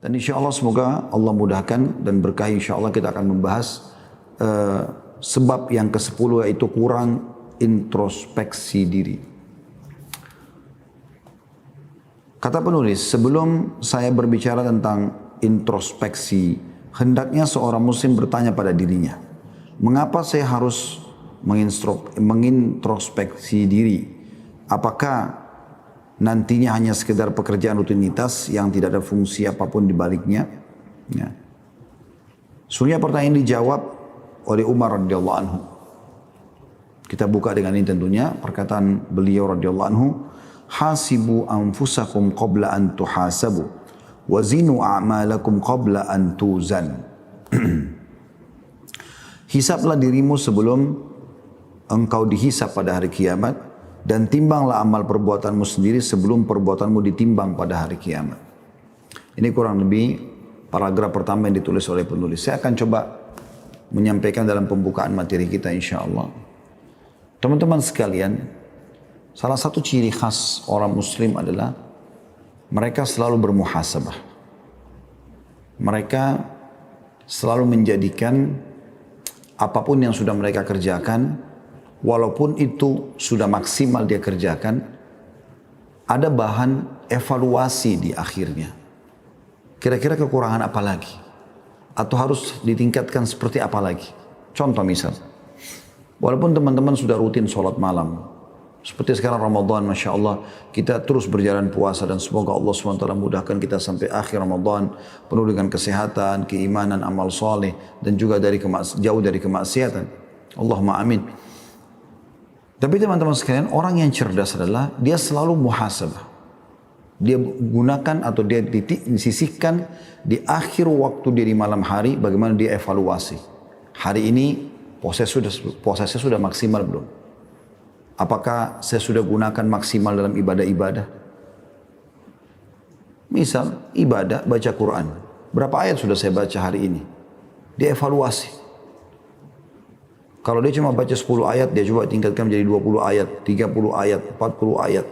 Dan insya Allah semoga Allah mudahkan dan berkah, insya Allah kita akan membahas sebab yang ke-10 yaitu kurang introspeksi diri. Kata penulis, sebelum saya berbicara tentang introspeksi, hendaknya seorang muslim bertanya pada dirinya, mengapa saya harus mengintrospeksi diri? Apakah nantinya hanya sekedar pekerjaan rutinitas yang tidak ada fungsi apapun di baliknya? Ya. Sebenarnya pertanyaan dijawab oleh Umar radhiyallahu anhu. Kita buka dengan ini tentunya perkataan beliau radhiyallahu anhu, hasibu anfusakum qabla an tuhasabu wazinu a'malakum qabla an tuzan. Hisablah dirimu sebelum engkau dihisab pada hari kiamat, dan timbanglah amal perbuatanmu sendiri sebelum perbuatanmu ditimbang pada hari kiamat. Ini kurang lebih paragraf pertama yang ditulis oleh penulis. Saya akan coba menyampaikan dalam pembukaan materi kita insya Allah. Teman-teman sekalian, salah satu ciri khas orang muslim adalah mereka selalu bermuhasabah. Mereka selalu menjadikan apapun yang sudah mereka kerjakan, walaupun itu sudah maksimal dia kerjakan, ada bahan evaluasi di akhirnya. Kira-kira kekurangan apa lagi? Atau harus ditingkatkan seperti apa lagi? Contoh misal, walaupun teman-teman sudah rutin sholat malam, seperti sekarang Ramadan, Masya Allah, kita terus berjalan puasa dan semoga Allah SWT mudahkan kita sampai akhir Ramadan penuh dengan kesehatan, keimanan, amal soleh, dan juga jauh dari kemaksiatan. Allahumma amin. Tapi teman-teman sekalian, orang yang cerdas adalah dia selalu muhasabah. Dia gunakan atau dia disisihkan di akhir waktu dia di malam hari, bagaimana dia evaluasi. Hari ini puasanya sudah maksimal belum? Apakah saya sudah gunakan maksimal dalam ibadah-ibadah? Misal ibadah baca Quran. Berapa ayat sudah saya baca hari ini? Dia evaluasi. Kalau dia cuma baca 10 ayat, dia coba tingkatkan menjadi 20 ayat, 30 ayat, 40 ayat.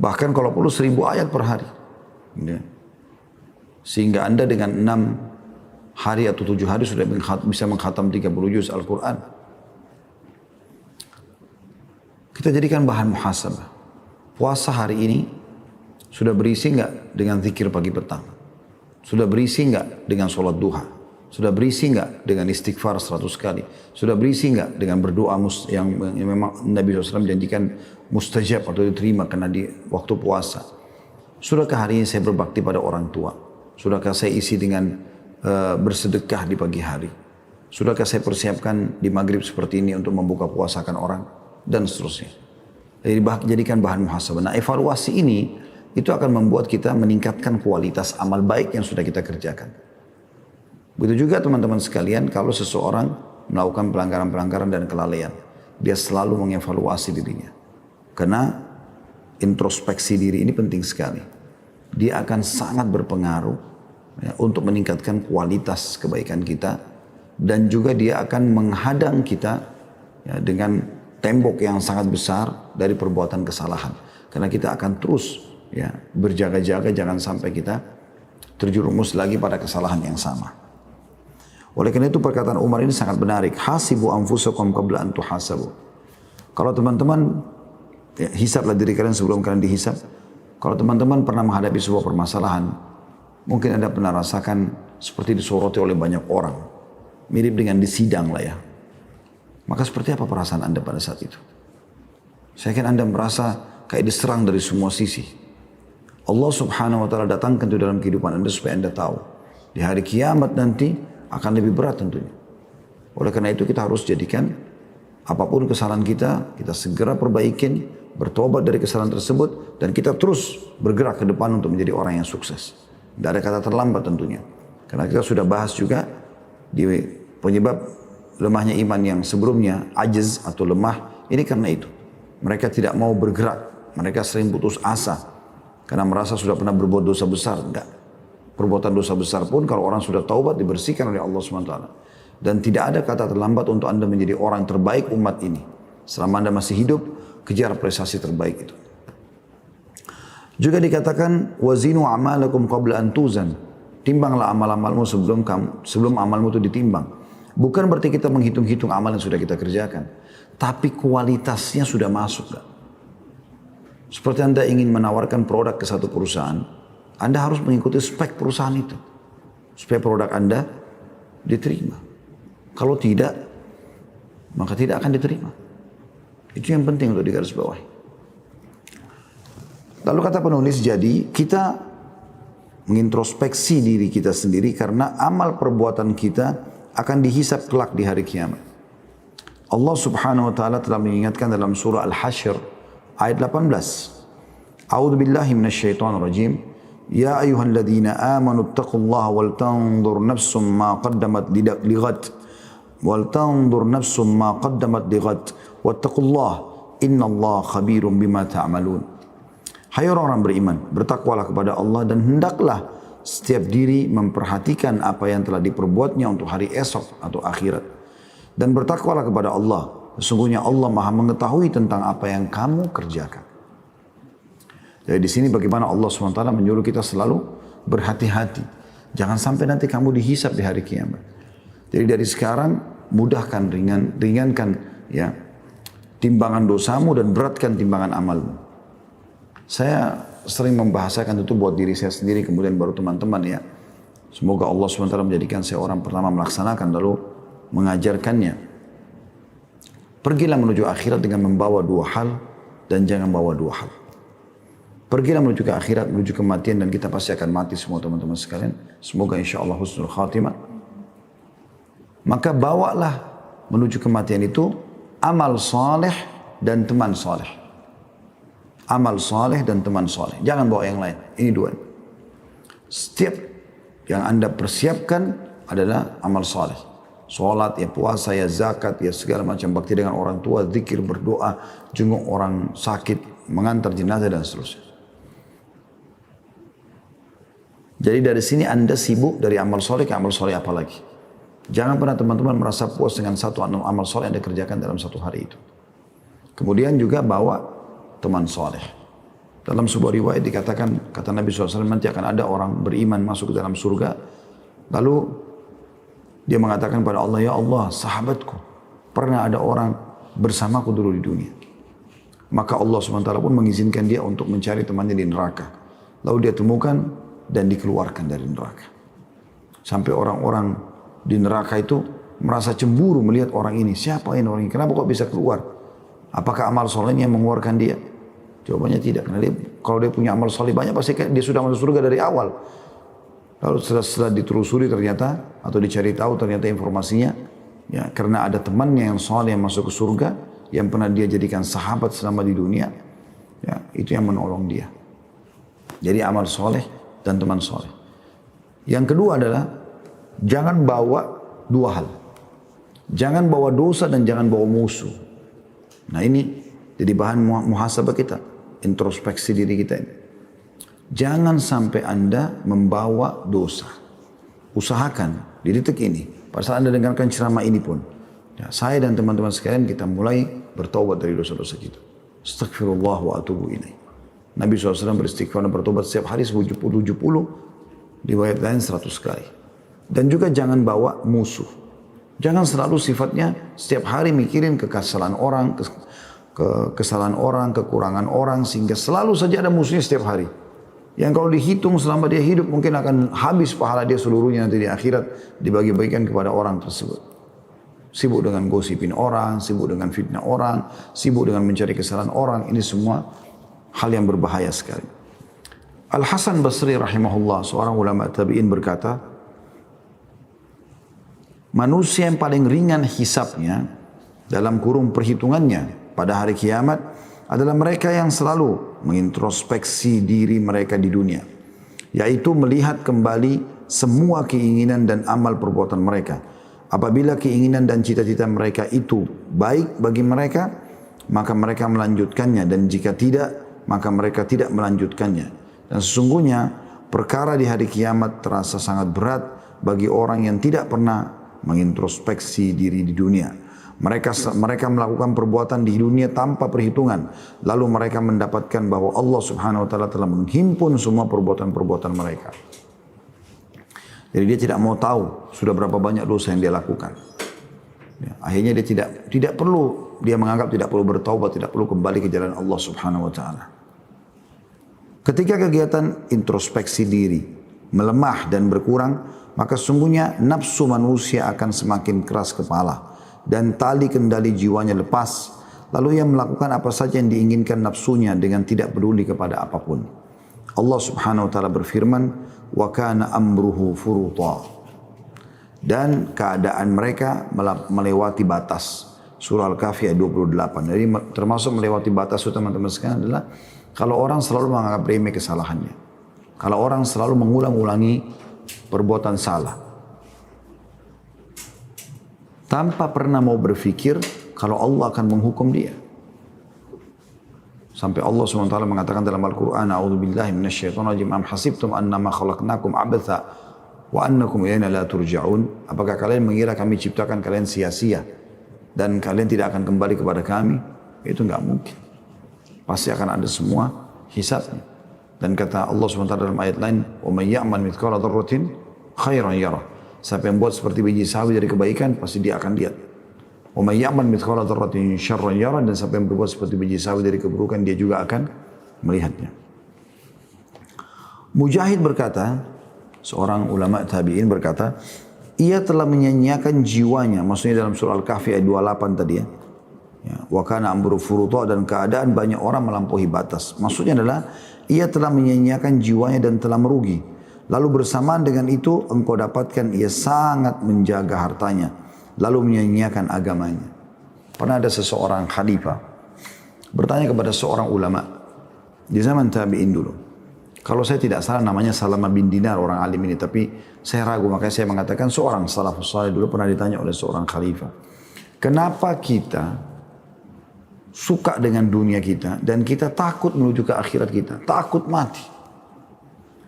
Bahkan kalau perlu 1000 ayat per hari. Sehingga Anda dengan 6 hari atau 7 hari sudah bisa mengkhatam 30 juz Al-Quran. Kita jadikan bahan muhasabah. Puasa hari ini sudah berisi enggak dengan zikir pagi petang? Sudah berisi enggak dengan sholat duha? Sudah berisi enggak dengan istighfar 100 kali? Sudah berisi enggak dengan berdoa yang memang Nabi SAW janjikan mustajab atau diterima karena di waktu puasa? Sudahkah hari ini saya berbakti pada orang tua? Sudahkah saya isi dengan bersedekah di pagi hari? Sudahkah saya persiapkan di maghrib seperti ini untuk membuka puasakan orang? Dan seterusnya. Jadi jadikan bahan muhasabah. Nah, evaluasi ini itu akan membuat kita meningkatkan kualitas amal baik yang sudah kita kerjakan. Begitu juga teman-teman sekalian, kalau seseorang melakukan pelanggaran-pelanggaran dan kelalaian, dia selalu mengevaluasi dirinya. Karena introspeksi diri ini penting sekali. Dia akan sangat berpengaruh ya, untuk meningkatkan kualitas kebaikan kita, dan juga dia akan menghadang kita ya, dengan tembok yang sangat besar dari perbuatan kesalahan. Karena kita akan terus ya, berjaga-jaga jangan sampai kita terjerumus lagi pada kesalahan yang sama. Oleh karena itu perkataan Umar ini sangat menarik. Hasibu anfusakum qabla an tuhasabu. Kalau teman-teman ya, hisablah diri kalian sebelum kalian dihisab. Kalau teman-teman pernah menghadapi sebuah permasalahan, mungkin Anda pernah rasakan seperti disoroti oleh banyak orang. Mirip dengan di sidang lah ya. Maka seperti apa perasaan Anda pada saat itu? Saya yakin Anda merasa kayak diserang dari semua sisi. Allah Subhanahu wa taala datangkan itu dalam kehidupan Anda supaya Anda tahu. Di hari kiamat nanti akan lebih berat tentunya. Oleh karena itu kita harus jadikan apapun kesalahan kita segera perbaikin, bertobat dari kesalahan tersebut, dan kita terus bergerak ke depan untuk menjadi orang yang sukses. Tidak ada kata terlambat tentunya. Karena kita sudah bahas juga di penyebab lemahnya iman yang sebelumnya, ajiz atau lemah, ini karena itu. Mereka tidak mau bergerak, mereka sering putus asa, karena merasa sudah pernah berbuat dosa besar. Enggak. Perbuatan dosa besar pun kalau orang sudah taubat dibersihkan oleh Allah SWT. Dan tidak ada kata terlambat untuk Anda menjadi orang terbaik umat ini. Selama Anda masih hidup, kejar prestasi terbaik itu. Juga dikatakan wazinu amalakum qabla an tuzan. Timbanglah amal-amalmu sebelum amalmu itu ditimbang. Bukan berarti kita menghitung-hitung amal yang sudah kita kerjakan, tapi kualitasnya sudah masuk. Seperti Anda ingin menawarkan produk ke satu perusahaan, Anda harus mengikuti spek perusahaan itu supaya produk Anda diterima. Kalau tidak, maka tidak akan diterima. Itu yang penting untuk digarisbawahi. Lalu kata penulis, jadi kita mengintrospeksi diri kita sendiri karena amal perbuatan kita akan dihisap kelak di hari kiamat. Allah Subhanahu wa taala telah mengingatkan dalam surah Al-Hasyr ayat 18. A'udzu billahi minasyaitonir rajim. Ya ayyuhalladzina amanu taqullaha wal tanzur nafsum ma qaddamat lighad. Wal tanzur nafsum ma qaddamat lighad. Wattaqullaha innallaha khabirum bima ta'malun. Hai orang-orang beriman, bertakwalah kepada Allah dan hendaklah setiap diri memperhatikan apa yang telah diperbuatnya untuk hari esok atau akhirat. Dan bertakwalah kepada Allah, sesungguhnya Allah Maha mengetahui tentang apa yang kamu kerjakan. Jadi di sini bagaimana Allah SWT menyuruh kita selalu berhati-hati. Jangan sampai nanti kamu dihisap di hari kiamat. Jadi dari sekarang mudahkan, ringankan ya timbangan dosamu dan beratkan timbangan amalmu. Saya sering membahasakan itu buat diri saya sendiri, kemudian baru teman-teman ya. Semoga Allah SWT menjadikan saya orang pertama melaksanakan lalu mengajarkannya. Pergilah menuju akhirat dengan membawa dua hal dan jangan bawa dua hal. Pergilah menuju ke akhirat, menuju kematian dan kita pasti akan mati semua teman-teman sekalian. Semoga insya Allah husnul khatimah. Maka bawalah menuju kematian itu amal saleh dan teman saleh. Amal saleh dan teman saleh. Jangan bawa yang lain. Ini dua. Setiap yang Anda persiapkan adalah amal saleh. Salat, ya puasa, ya zakat, ya segala macam bakti dengan orang tua, zikir, berdoa, jenguk orang sakit, mengantar jenazah dan seterusnya. Jadi dari sini Anda sibuk dari amal saleh ke amal saleh apa lagi. Jangan pernah teman-teman merasa puas dengan satu amal saleh yang Anda kerjakan dalam satu hari itu. Kemudian juga bawa teman soleh. Dalam sebuah riwayat dikatakan, kata Nabi SAW, nanti akan ada orang beriman masuk ke dalam surga. Lalu dia mengatakan pada Allah, ya Allah, sahabatku, pernah ada orang bersamaku dulu di dunia. Maka Allah SWT pun mengizinkan dia untuk mencari temannya di neraka. Lalu dia temukan dan dikeluarkan dari neraka. Sampai orang-orang di neraka itu merasa cemburu melihat orang ini. Siapa ini orang ini? Kenapa kok bisa keluar? Apakah amal solehnya yang mengeluarkan dia? Jawabannya tidak. Karena kalau dia punya amal soleh banyak, pasti dia sudah masuk surga dari awal. Lalu setelah ditelusuri ternyata, atau dicari tahu ternyata informasinya, ya karena ada temannya yang soleh yang masuk ke surga, yang pernah dia jadikan sahabat selama di dunia, ya itu yang menolong dia. Jadi amal soleh dan teman soleh. Yang kedua adalah, jangan bawa dua hal. Jangan bawa dosa dan jangan bawa musuh. Nah ini jadi bahan muhasabah kita, introspeksi diri kita ini. Jangan sampai Anda membawa dosa. Usahakan di detik ini, pada saat Anda dengarkan ceramah ini pun, ya, saya dan teman-teman sekalian kita mulai bertaubat dari dosa-dosa kita. Astaghfirullah wa atubu ilaih. Nabi SAW beristighfar dan bertobat setiap hari 70, riwayat lain 100 kali. Dan juga jangan bawa musuh. Jangan selalu sifatnya setiap hari mikirin kesalahan orang, kesalahan orang, kekurangan orang, sehingga selalu saja ada musuhnya setiap hari. Yang kalau dihitung selama dia hidup mungkin akan habis pahala dia seluruhnya nanti di akhirat, dibagi-bagikan kepada orang tersebut. Sibuk dengan gosipin orang, sibuk dengan fitnah orang, sibuk dengan mencari kesalahan orang, ini semua hal yang berbahaya sekali. Al-Hasan Basri rahimahullah, seorang ulama tabi'in berkata, manusia yang paling ringan hisapnya dalam kurung perhitungannya pada hari kiamat adalah mereka yang selalu mengintrospeksi diri mereka di dunia, yaitu melihat kembali semua keinginan dan amal perbuatan mereka. Apabila keinginan dan cita-cita mereka itu baik bagi mereka, maka mereka melanjutkannya, dan jika tidak, maka mereka tidak melanjutkannya. Dan sesungguhnya perkara di hari kiamat terasa sangat berat bagi orang yang tidak pernah mengintrospeksi diri di dunia. Mereka melakukan perbuatan di dunia tanpa perhitungan. Lalu mereka mendapatkan bahwa Allah Subhanahu wa taala telah menghimpun semua perbuatan-perbuatan mereka. Jadi dia tidak mau tahu sudah berapa banyak dosa yang dia lakukan. Ya, akhirnya dia tidak perlu, dia menganggap tidak perlu bertaubat, tidak perlu kembali ke jalan Allah Subhanahu wa taala. Ketika kegiatan introspeksi diri melemah dan berkurang, maka sungguhnya nafsu manusia akan semakin keras kepala dan tali kendali jiwanya lepas. Lalu ia melakukan apa saja yang diinginkan nafsunya dengan tidak peduli kepada apapun. Allah Subhanahu wa taala berfirman, "Wa kana amruhu furuta." Dan keadaan mereka melewati batas. Surah Al-Kahfi ayat 28. Jadi termasuk melewati batas itu teman-teman sekalian adalah kalau orang selalu menganggap remeh kesalahannya. Kalau orang selalu mengulang-ulangi perbuatan salah. Tanpa pernah mau berpikir kalau Allah akan menghukum dia. Sampai Allah SWT mengatakan dalam Al-Quran, "A'udzubillahi minasyaitonirrajim, am hasibtum annama khalaqnakum abatha wa annakum ilaina la turja'un." Apakah kalian mengira kami ciptakan kalian sia-sia dan kalian tidak akan kembali kepada kami? Itu enggak mungkin. Pasti akan ada semua hisabnya. Dan kata Allah SWT dalam ayat lain, "Wa may ya'mal mithqala dzarratin khairan yarah." Siapa yang buat seperti biji sawi dari kebaikan, pasti dia akan lihat. "Wa may ya'mal mithqala dzarratin syarran yarah." Dan siapa yang berbuat seperti biji sawi dari keburukan, dia juga akan melihatnya. Mujahid berkata, seorang ulama tabi'in berkata, ia telah menyanyiakan jiwanya, maksudnya dalam surah Al-Kahfi ayat 28 tadi ya. Wa kana amru furuta, dan keadaan banyak orang melampaui batas. Maksudnya adalah ia telah menyanyiakan jiwanya dan telah merugi. Lalu bersamaan dengan itu engkau dapatkan ia sangat menjaga hartanya, lalu menyanyiakan agamanya. Pernah ada seseorang khalifah bertanya kepada seorang ulama di zaman tabi'in dulu. Kalau saya tidak salah namanya Salamah bin Dinar, orang alim ini, tapi saya ragu, makanya saya mengatakan seorang salafus saleh dulu pernah ditanya oleh seorang khalifah, kenapa kita suka dengan dunia kita dan kita takut menuju ke akhirat kita, takut mati?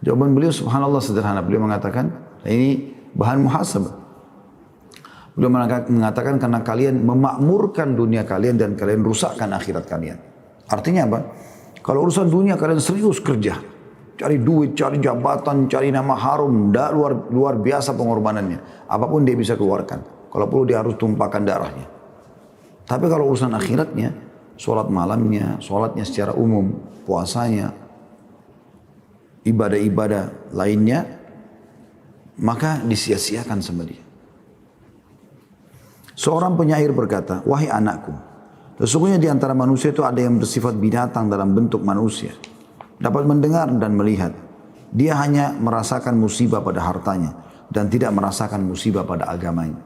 Jawaban beliau subhanallah sederhana. Beliau mengatakan, ini bahan muhasabah. Beliau mengatakan karena kalian memakmurkan dunia kalian dan kalian rusakkan akhirat kalian. Artinya apa? Kalau urusan dunia kalian serius kerja, cari duit, cari jabatan, cari nama harum, luar biasa pengorbanannya. Apapun dia bisa keluarkan. Kalau perlu dia harus tumpahkan darahnya. Tapi kalau urusan akhiratnya, sholat malamnya, sholatnya secara umum, puasanya, ibadah-ibadah lainnya, maka disia-siakan sama dia. Seorang penyair berkata, "Wahai anakku, sesungguhnya di antara manusia itu ada yang bersifat binatang dalam bentuk manusia, dapat mendengar dan melihat. Dia hanya merasakan musibah pada hartanya dan tidak merasakan musibah pada agamanya."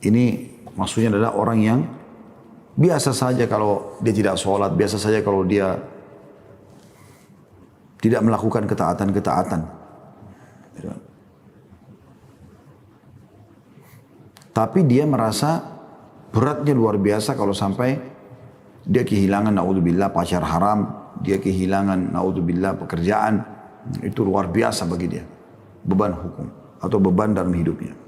Ini maksudnya adalah orang yang biasa saja kalau dia tidak sholat, biasa saja kalau dia tidak melakukan ketaatan-ketaatan. Tapi dia merasa beratnya luar biasa kalau sampai dia kehilangan naudzubillah pacar haram, dia kehilangan naudzubillah pekerjaan, itu luar biasa bagi dia. Beban hukum atau beban dalam hidupnya.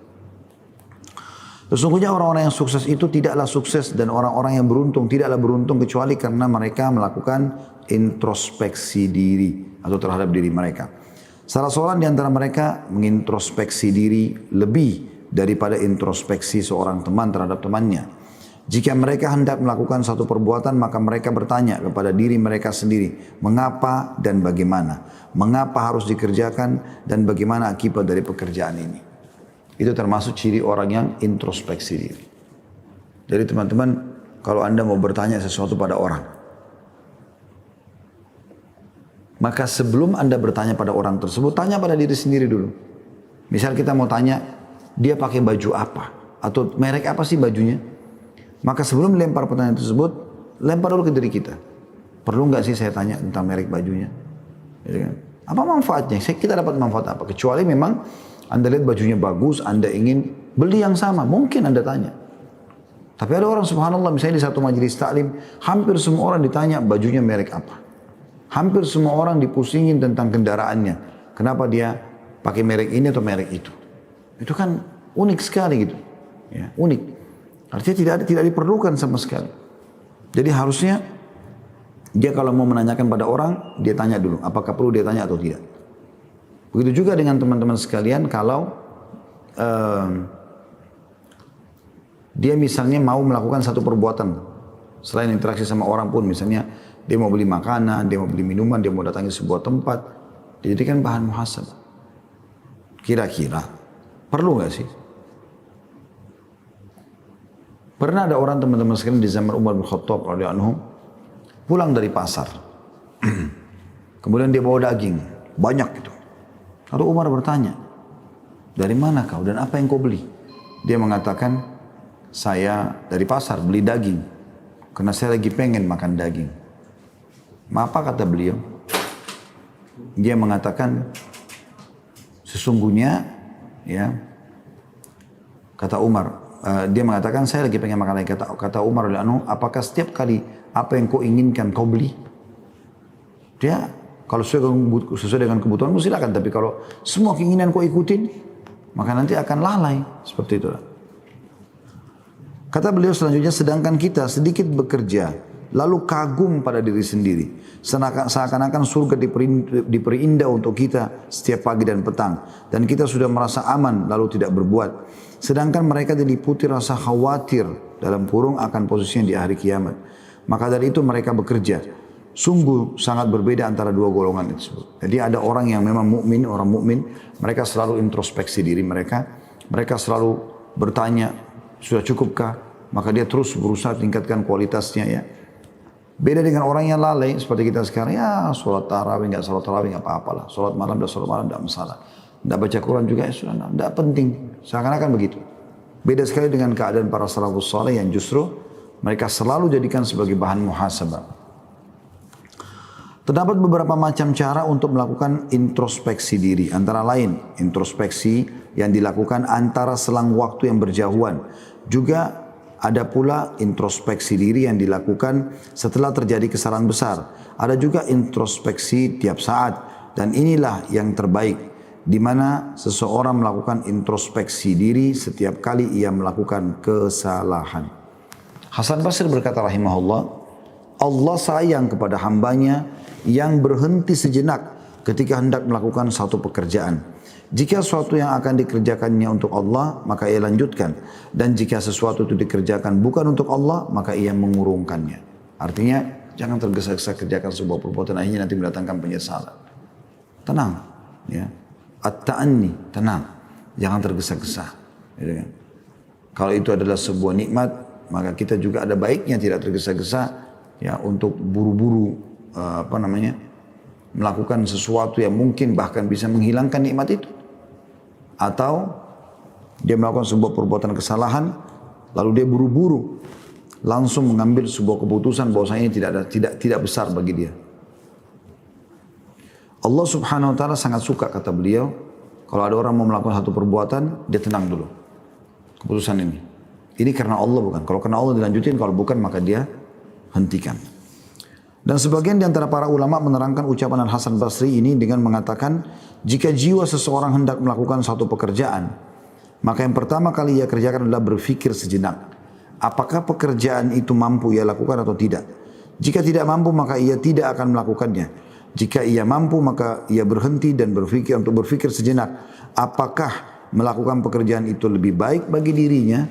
Sesungguhnya orang-orang yang sukses itu tidaklah sukses, dan orang-orang yang beruntung tidaklah beruntung kecuali karena mereka melakukan introspeksi diri atau terhadap diri mereka. Salah seorang di antara mereka mengintrospeksi diri lebih daripada introspeksi seorang teman terhadap temannya. Jika mereka hendak melakukan satu perbuatan, maka mereka bertanya kepada diri mereka sendiri, mengapa dan bagaimana? Mengapa harus dikerjakan dan bagaimana akibat dari pekerjaan ini? Itu termasuk ciri orang yang introspeksi diri. Jadi teman-teman, kalau Anda mau bertanya sesuatu pada orang, maka sebelum Anda bertanya pada orang tersebut, tanya pada diri sendiri dulu. Misal kita mau tanya, dia pakai baju apa? Atau merek apa sih bajunya? Maka sebelum lempar pertanyaan tersebut, lempar dulu ke diri kita. Perlu nggak sih saya tanya tentang merek bajunya? Apa manfaatnya? Kita dapat manfaat apa? Kecuali memang Anda lihat bajunya bagus, Anda ingin beli yang sama, mungkin Anda tanya. Tapi ada orang subhanallah, misalnya di satu majelis taklim, hampir semua orang ditanya bajunya merek apa. Hampir semua orang dipusingin tentang kendaraannya. Kenapa dia pakai merek ini atau merek itu. Itu kan unik sekali gitu. Ya, unik. Artinya tidak diperlukan sama sekali. Jadi harusnya dia kalau mau menanyakan pada orang, dia tanya dulu, apakah perlu dia tanya atau tidak. Begitu juga dengan teman-teman sekalian, kalau dia misalnya mau melakukan satu perbuatan, selain interaksi sama orang pun, misalnya dia mau beli makanan, dia mau beli minuman, dia mau datangi sebuah tempat, dijadikan bahan muhasabah. Kira-kira perlu nggak sih? Pernah ada orang teman-teman sekalian di zaman Umar bin Khattab radhiyallahu anhu pulang dari pasar. Kemudian dia bawa daging, banyak gitu. Lalu Umar bertanya, dari mana kau dan apa yang kau beli? Dia mengatakan, saya dari pasar beli daging, karena saya lagi pengen makan daging. Apa kata beliau? Dia mengatakan, sesungguhnya, ya, kata Umar, dia mengatakan saya lagi pengen makan lagi. Kata Umar radhiyallahu anhu, apakah setiap kali apa yang kau inginkan kau beli? Dia kalau sesuai dengan kebutuhanmu silakan, tapi kalau semua keinginan kau ikutin, maka nanti akan lalai. Seperti itulah. Kata beliau selanjutnya, sedangkan kita sedikit bekerja, lalu kagum pada diri sendiri. Seakan-akan surga diperindah untuk kita setiap pagi dan petang. Dan kita sudah merasa aman lalu tidak berbuat. Sedangkan mereka diliputi rasa khawatir dalam kurung akan posisinya di hari kiamat. Maka dari itu mereka bekerja. Sungguh sangat berbeda antara dua golongan tersebut. Jadi ada orang yang memang mukmin, orang mukmin, mereka selalu introspeksi diri mereka. Mereka selalu bertanya, sudah cukupkah? Maka dia terus berusaha tingkatkan kualitasnya ya. Beda dengan orang yang lalai seperti kita sekarang, ya sholat tarawih, nggak sholat tarawih, nggak apa-apalah. Sholat malam, sholat malam, nggak masalah. Nggak baca Quran juga, ya sudah, nggak penting. Seakan-akan begitu. Beda sekali dengan keadaan para salafus saleh yang justru mereka selalu jadikan sebagai bahan muhasabah. Terdapat beberapa macam cara untuk melakukan introspeksi diri. Antara lain, introspeksi yang dilakukan antara selang waktu yang berjauhan. Juga ada pula introspeksi diri yang dilakukan setelah terjadi kesalahan besar. Ada juga introspeksi tiap saat. Dan inilah yang terbaik, di mana seseorang melakukan introspeksi diri setiap kali ia melakukan kesalahan. Hasan Basri berkata rahimahullah, Allah sayang kepada hambanya yang berhenti sejenak ketika hendak melakukan satu pekerjaan. Jika sesuatu yang akan dikerjakannya untuk Allah, maka ia lanjutkan. Dan jika sesuatu itu dikerjakan bukan untuk Allah, maka ia mengurungkannya. Artinya, jangan tergesa-gesa kerjakan sebuah perbuatan, akhirnya nanti mendatangkan penyesalan. Tenang, ya. At-ta'anni, tenang. Jangan tergesa-gesa. Gitu kan? Kalau itu adalah sebuah nikmat, maka kita juga ada baiknya tidak tergesa-gesa ya untuk buru-buru melakukan sesuatu yang mungkin bahkan bisa menghilangkan nikmat itu. Atau dia melakukan sebuah perbuatan kesalahan, lalu dia buru-buru langsung mengambil sebuah keputusan bahwasanya ini tidak besar bagi dia. Allah Subhanahu wa taala sangat suka, kata beliau, kalau ada orang mau melakukan satu perbuatan, dia tenang dulu. Keputusan ini. Ini karena Allah bukan. Kalau karena Allah dilanjutin, kalau bukan maka dia hentikan. Dan sebagian di antara para ulama menerangkan ucapan Al-Hasan Basri ini dengan mengatakan, jika jiwa seseorang hendak melakukan satu pekerjaan, maka yang pertama kali ia kerjakan adalah berpikir sejenak. Apakah pekerjaan itu mampu ia lakukan atau tidak? Jika tidak mampu, maka ia tidak akan melakukannya. Jika ia mampu, maka ia berhenti dan berpikir sejenak. Apakah melakukan pekerjaan itu lebih baik bagi dirinya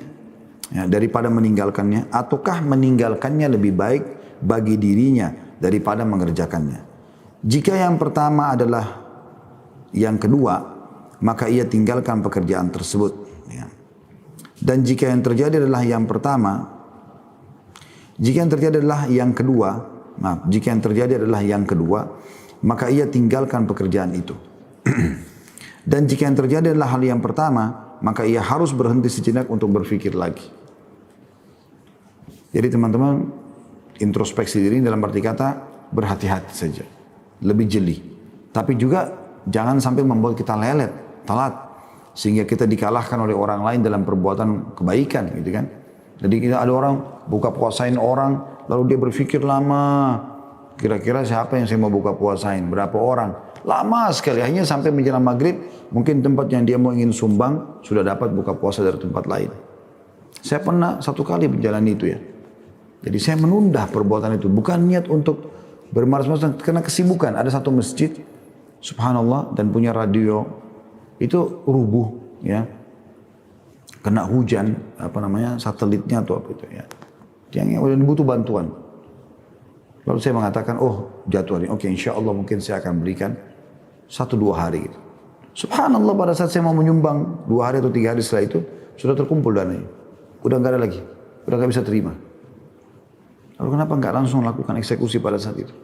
ya, daripada meninggalkannya? Ataukah meninggalkannya lebih baik bagi dirinya daripada mengerjakannya? Jika yang pertama adalah yang kedua, maka ia tinggalkan pekerjaan tersebut. Ya. Dan jika yang terjadi adalah yang pertama, jika yang terjadi adalah yang kedua, maka ia tinggalkan pekerjaan itu. Dan jika yang terjadi adalah hal yang pertama, maka ia harus berhenti sejenak untuk berpikir lagi. Jadi teman-teman, introspeksi diri dalam arti kata berhati-hati saja, lebih jeli. Tapi juga jangan sampai membuat kita lelet, telat, sehingga kita dikalahkan oleh orang lain dalam perbuatan kebaikan, gitu kan? Jadi kita ada orang buka puasain orang, lalu dia berpikir lama, kira-kira siapa yang saya mau buka puasain, berapa orang? Lama sekali, akhirnya sampai menjelang maghrib, mungkin tempat yang dia mau ingin sumbang sudah dapat buka puasa dari tempat lain. Saya pernah satu kali menjalani itu ya. Jadi saya menunda perbuatan itu. Bukan niat untuk bermalas-malasan. Karena kesibukan. Ada satu masjid. Subhanallah. Dan punya radio. Itu rubuh ya. Kena hujan. Satelitnya atau apa itu ya. Yang butuh bantuan. Lalu saya mengatakan, oh jatuh hari. Oke, insya Allah mungkin saya akan berikan 1-2 hari gitu. Subhanallah, pada saat saya mau menyumbang 2 hari atau 3 hari setelah itu, sudah terkumpul dananya. Udah nggak ada lagi. Udah nggak bisa terima. Lalu kenapa nggak langsung lakukan eksekusi pada saat itu?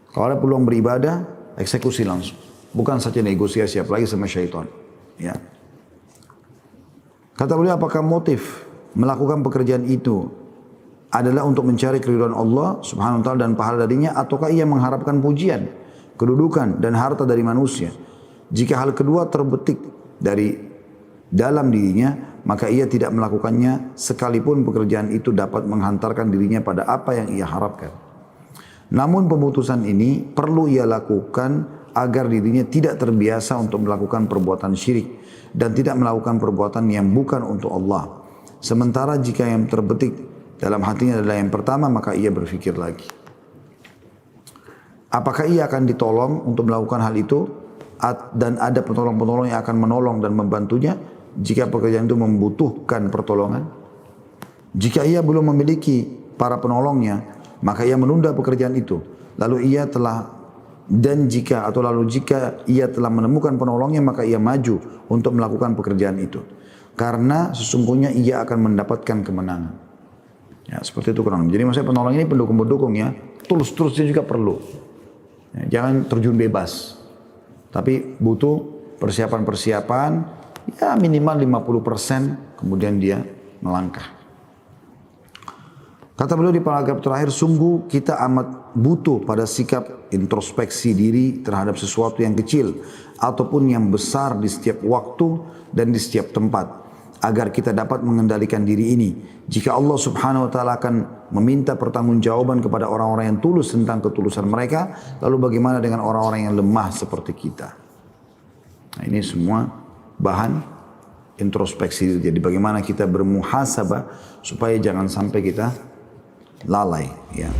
Kalau ada peluang beribadah, eksekusi langsung. Bukan saja negosiasi, apalagi sama syaitan. Ya. Kata beliau, apakah motif melakukan pekerjaan itu adalah untuk mencari keridhaan Allah subhanahu wa ta'ala dan pahala darinya, ataukah ia mengharapkan pujian, kedudukan dan harta dari manusia? Jika hal kedua terbetik dari dalam dirinya, maka ia tidak melakukannya sekalipun pekerjaan itu dapat menghantarkan dirinya pada apa yang ia harapkan. Namun pemutusan ini perlu ia lakukan agar dirinya tidak terbiasa untuk melakukan perbuatan syirik dan tidak melakukan perbuatan yang bukan untuk Allah. Sementara jika yang terbetik dalam hatinya adalah yang pertama, maka ia berpikir lagi. Apakah ia akan ditolong untuk melakukan hal itu dan ada penolong-penolong yang akan menolong dan membantunya jika pekerjaan itu membutuhkan pertolongan? Jika ia belum memiliki para penolongnya, maka ia menunda pekerjaan itu. Lalu jika ia telah menemukan penolongnya, maka ia maju untuk melakukan pekerjaan itu. Karena sesungguhnya ia akan mendapatkan kemenangan. Ya, seperti itu kurang. Jadi maksudnya penolong ini pendukung-pendukung ya. Terus-terusnya juga perlu. Ya, jangan terjun bebas. Tapi butuh persiapan-persiapan, ya minimal 50%, kemudian dia melangkah. Kata beliau di paragraf terakhir, sungguh kita amat butuh pada sikap introspeksi diri terhadap sesuatu yang kecil ataupun yang besar di setiap waktu dan di setiap tempat, agar kita dapat mengendalikan diri ini. Jika Allah subhanahu wa ta'ala akan meminta pertanggungjawaban kepada orang-orang yang tulus tentang ketulusan mereka, lalu bagaimana dengan orang-orang yang lemah seperti kita? Nah, ini semua bahan introspeksi. Jadi bagaimana kita bermuhasabah supaya jangan sampai kita lalai. Ya.